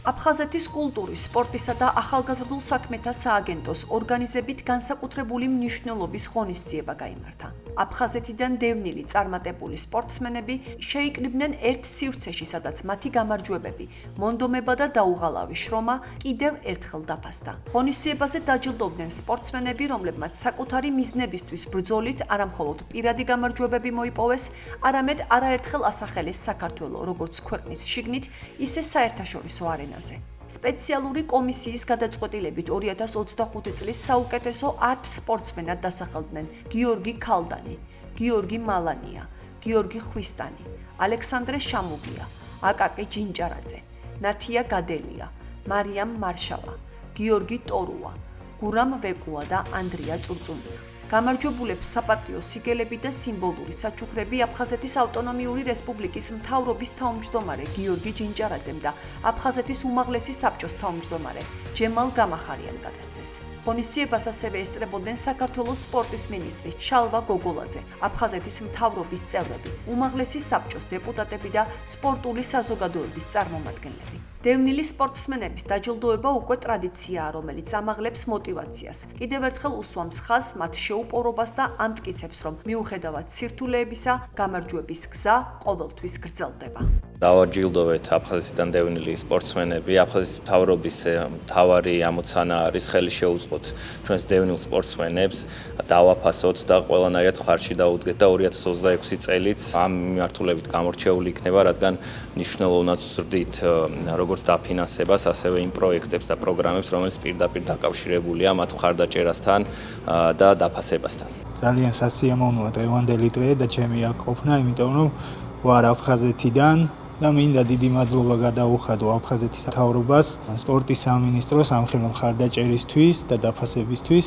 აფხაზეთის კულტურის, სპორტისა და ახალგაზრდულ საქმეთა სააგენტოს ორგანიზებით განსაკუთრებული მნიშვნელობის ღონისძიება გაიმართა. აფხაზეთიდან დევნილი წარმატებული სპორტსმენები შეიკრიბნენ ერთ სივრცეში, სადაც მათი გამარჯვებები, მონდომება და დაუღალავი შრომა კიდევ ერთხელ დაფასდა. ღონისძიებაზე დაჯილდოვდნენ სპორტსმენები, რომლებმაც საკუთარი მიზნებისთვის ბრძოლით არამხოლოდ პირადი გამარჯვებები მოიპოვეს, არამედ არაერთხელ ასახელეს საქართველო როგორც ქვეყნის შიგნით, ისე საერთაშორისო არენაზე. სპეციალური კომისიის გადაწყვეტილებით 2025 წლის საუკეთესო 10 სპორტსმენად დასახელდნენ გიორგი ქალდანი, გიორგი მალანია, გიორგი ხვისტანი, ალექსანდრე შამუგია, აკაკი ჯინჭარაძე, ნათია გადელია, მარიამ მარშალა, გიორგი ტორუა, გურამ ვეკუა და ანდრია წურწუმია. გამარჯვებულებს საპატიო სიგელები და სიმბოლური საჩუქრები აფხაზეთის ავტონომიური რესპუბლიკის მთავრობის თავმჯდომარე გიორგი ჯინჭარაძემ და აფხაზეთის უმაღლესი საბჭოს თავმჯდომარე ჯემალ გამახარიამ გადასცეს. ღონისძიებას ასევე ესწრებოდნენ საქართველოს სპორტის მინისტრი შალვა გოგოლაძე, აფხაზეთის მთავრობის წევრები, უმაღლესი საბჭოს დეპუტატები და სპორტული საზოგადოების წარმომადგენლები. დევნილი სპორტსმენების დაჯილდოება უკვე ტრადიციაა, რომელიც ამაღლებს მოტივაციას. კიდევ ერთხელ უსვამს ხაზს მათ შეუპოვრობას და ამტკიცებს, რომ მიუხედავად სირთულეებისა, გამარჯვების გზა ყოველთვის გრძელდება. დავაჯილდოვეთ აფხაზეთიდან დევნილი სპორტსმენები. აფხაზეთის მთავრობის მთავარი ამოცანა არის ხელი შეუწყოთ ჩვენს დევნილ სპორტსმენებს, დავაფასოთ და ყველანაირად მხარში დაუდგეთ და 2026 წელიც ამ მიმართულებით გამორჩეული იქნება, რადგან მნიშვნელოვნად ვზრდით როგორც დაფინანსებას, ასევე იმ პროექტებს და პროგრამებს, რომელიც პირდაპირ დაკავშირებულია მათ მხარდაჭერასთან და დაფასებასთან. ძალიან სასიამოვნოა დღევანდელი დღე და ჩემი აქ ყოფნა, იმიტომ რომ ვარ აფხაზეთიდან და მინდა დიდი მადლობა გადაუხადო აფხაზეთის მთავრობას, სპორტის სამინისტროს ამხელა მხარდაჭერისთვის და დაფასებისთვის.